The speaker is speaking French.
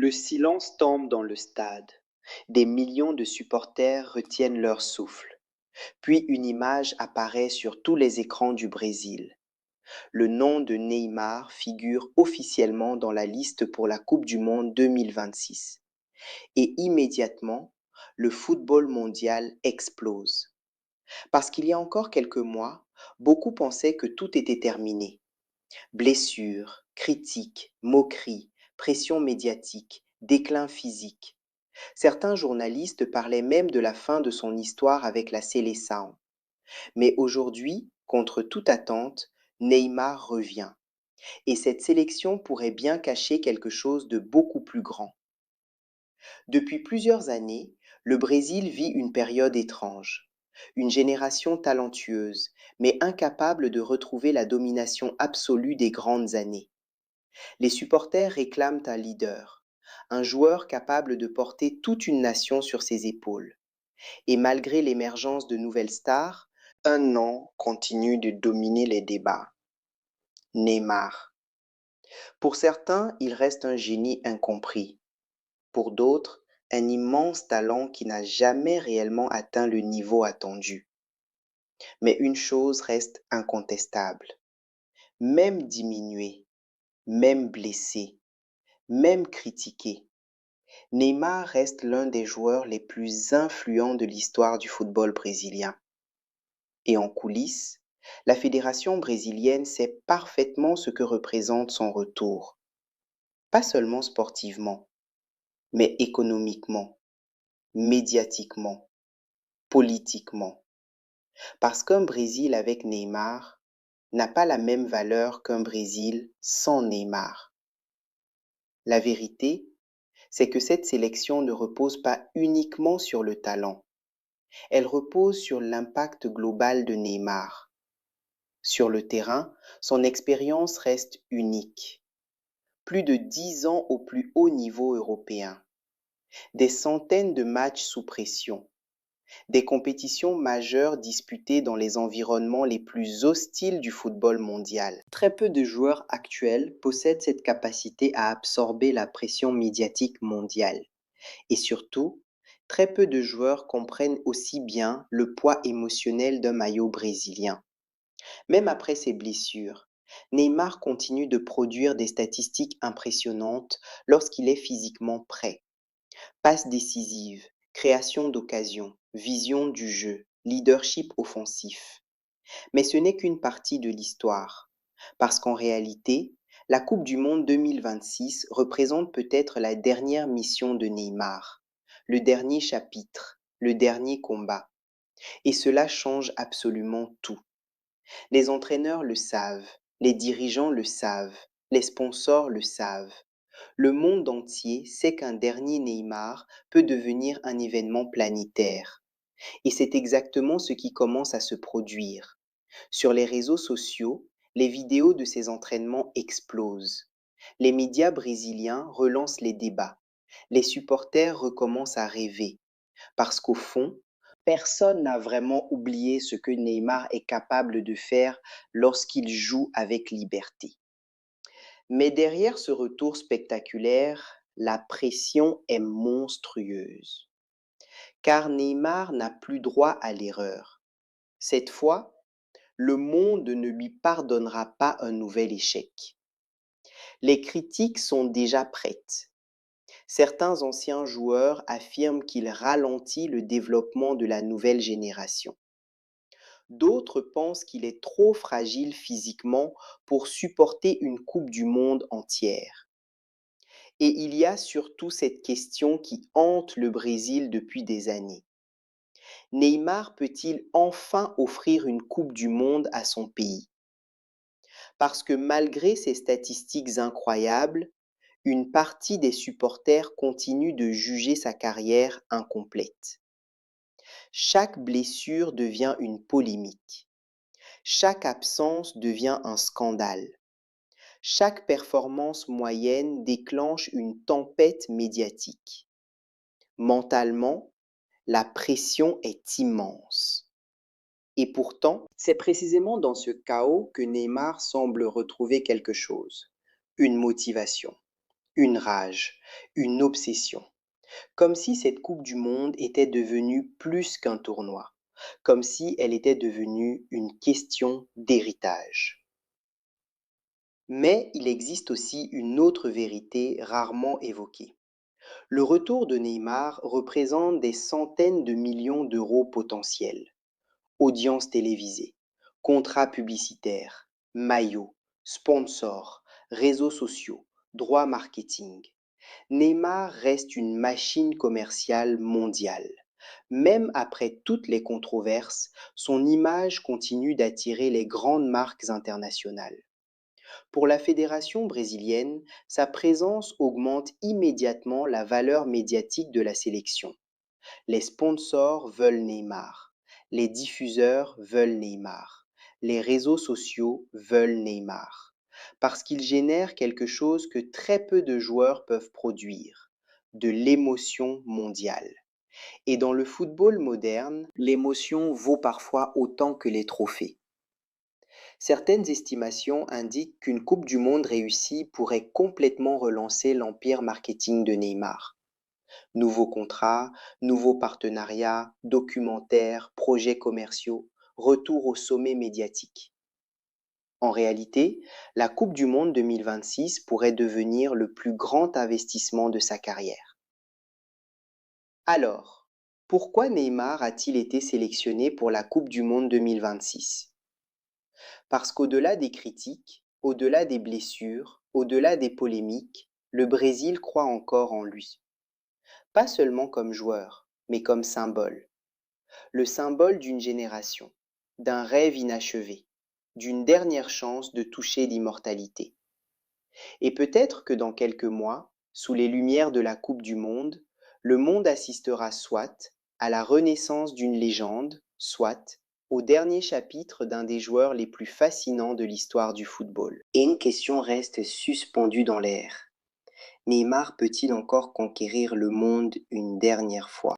Le silence tombe dans le stade. Des millions de supporters retiennent leur souffle. Puis une image apparaît sur tous les écrans du Brésil. Le nom de Neymar figure officiellement dans la liste pour la Coupe du Monde 2026. Et immédiatement, le football mondial explose. Parce qu'il y a encore quelques mois, beaucoup pensaient que tout était terminé. Blessures, critiques, moqueries, pression médiatique, déclin physique. Certains journalistes parlaient même de la fin de son histoire avec la Seleção. Mais aujourd'hui, contre toute attente, Neymar revient. Et cette sélection pourrait bien cacher quelque chose de beaucoup plus grand. Depuis plusieurs années, le Brésil vit une période étrange. Une génération talentueuse, mais incapable de retrouver la domination absolue des grandes années. Les supporters réclament un leader, un joueur capable de porter toute une nation sur ses épaules. Et malgré l'émergence de nouvelles stars, un nom continue de dominer les débats. Neymar. Pour certains, il reste un génie incompris. Pour d'autres, un immense talent qui n'a jamais réellement atteint le niveau attendu. Mais une chose reste incontestable. Même diminué, même blessé, même critiqué, Neymar reste l'un des joueurs les plus influents de l'histoire du football brésilien. Et en coulisses, la fédération brésilienne sait parfaitement ce que représente son retour. Pas seulement sportivement, mais économiquement, médiatiquement, politiquement. Parce qu'un Brésil avec Neymar n'a pas la même valeur qu'un Brésil sans Neymar. La vérité, c'est que cette sélection ne repose pas uniquement sur le talent. Elle repose sur l'impact global de Neymar. Sur le terrain, son expérience reste unique. Plus de 10 ans au plus haut niveau européen, des centaines de matchs sous pression, des compétitions majeures disputées dans les environnements les plus hostiles du football mondial. Très peu de joueurs actuels possèdent cette capacité à absorber la pression médiatique mondiale. Et surtout, très peu de joueurs comprennent aussi bien le poids émotionnel d'un maillot brésilien. Même après ses blessures, Neymar continue de produire des statistiques impressionnantes lorsqu'il est physiquement prêt. Passes décisives, création d'occasions, vision du jeu, leadership offensif. Mais ce n'est qu'une partie de l'histoire, parce qu'en réalité, la Coupe du Monde 2026 représente peut-être la dernière mission de Neymar, le dernier chapitre, le dernier combat. Et cela change absolument tout. Les entraîneurs le savent, les dirigeants le savent, les sponsors le savent. Le monde entier sait qu'un dernier Neymar peut devenir un événement planétaire. Et c'est exactement ce qui commence à se produire. Sur les réseaux sociaux, les vidéos de ces entraînements explosent. Les médias brésiliens relancent les débats. Les supporters recommencent à rêver. Parce qu'au fond, personne n'a vraiment oublié ce que Neymar est capable de faire lorsqu'il joue avec liberté. Mais derrière ce retour spectaculaire, la pression est monstrueuse. Car Neymar n'a plus droit à l'erreur. Cette fois, le monde ne lui pardonnera pas un nouvel échec. Les critiques sont déjà prêtes. Certains anciens joueurs affirment qu'il ralentit le développement de la nouvelle génération. D'autres pensent qu'il est trop fragile physiquement pour supporter une Coupe du Monde entière. Et il y a surtout cette question qui hante le Brésil depuis des années. Neymar peut-il enfin offrir une Coupe du Monde à son pays? Parce que malgré ses statistiques incroyables, une partie des supporters continue de juger sa carrière incomplète. Chaque blessure devient une polémique. Chaque absence devient un scandale. Chaque performance moyenne déclenche une tempête médiatique. Mentalement, la pression est immense. Et pourtant, c'est précisément dans ce chaos que Neymar semble retrouver quelque chose, une motivation. une rage, une obsession, comme si cette Coupe du Monde était devenue plus qu'un tournoi, comme si elle était devenue une question d'héritage. Mais il existe aussi une autre vérité rarement évoquée. Le retour de Neymar représente des centaines de millions d'euros potentiels. Audience télévisée, contrats publicitaires, maillots, sponsors, réseaux sociaux, droits marketing. Neymar reste une machine commerciale mondiale. Même après toutes les controverses, son image continue d'attirer les grandes marques internationales. Pour la fédération brésilienne, sa présence augmente immédiatement la valeur médiatique de la sélection. Les sponsors veulent Neymar, les diffuseurs veulent Neymar, les réseaux sociaux veulent Neymar, parce qu'il génère quelque chose que très peu de joueurs peuvent produire, de l'émotion mondiale. Et dans le football moderne, l'émotion vaut parfois autant que les trophées. Certaines estimations indiquent qu'une Coupe du Monde réussie pourrait complètement relancer l'empire marketing de Neymar. Nouveaux contrats, nouveaux partenariats, documentaires, projets commerciaux, retour au sommet médiatique. En réalité, la Coupe du Monde 2026 pourrait devenir le plus grand investissement de sa carrière. Alors, pourquoi Neymar a-t-il été sélectionné pour la Coupe du Monde 2026? Parce qu'au-delà des critiques, au-delà des blessures, au-delà des polémiques, le Brésil croit encore en lui. Pas seulement comme joueur, mais comme symbole. Le symbole d'une génération, d'un rêve inachevé, d'une dernière chance de toucher l'immortalité. Et peut-être que dans quelques mois, sous les lumières de la Coupe du Monde, le monde assistera soit à la renaissance d'une légende, soit au dernier chapitre d'un des joueurs les plus fascinants de l'histoire du football. Et une question reste suspendue dans l'air. Neymar peut-il encore conquérir le monde une dernière fois?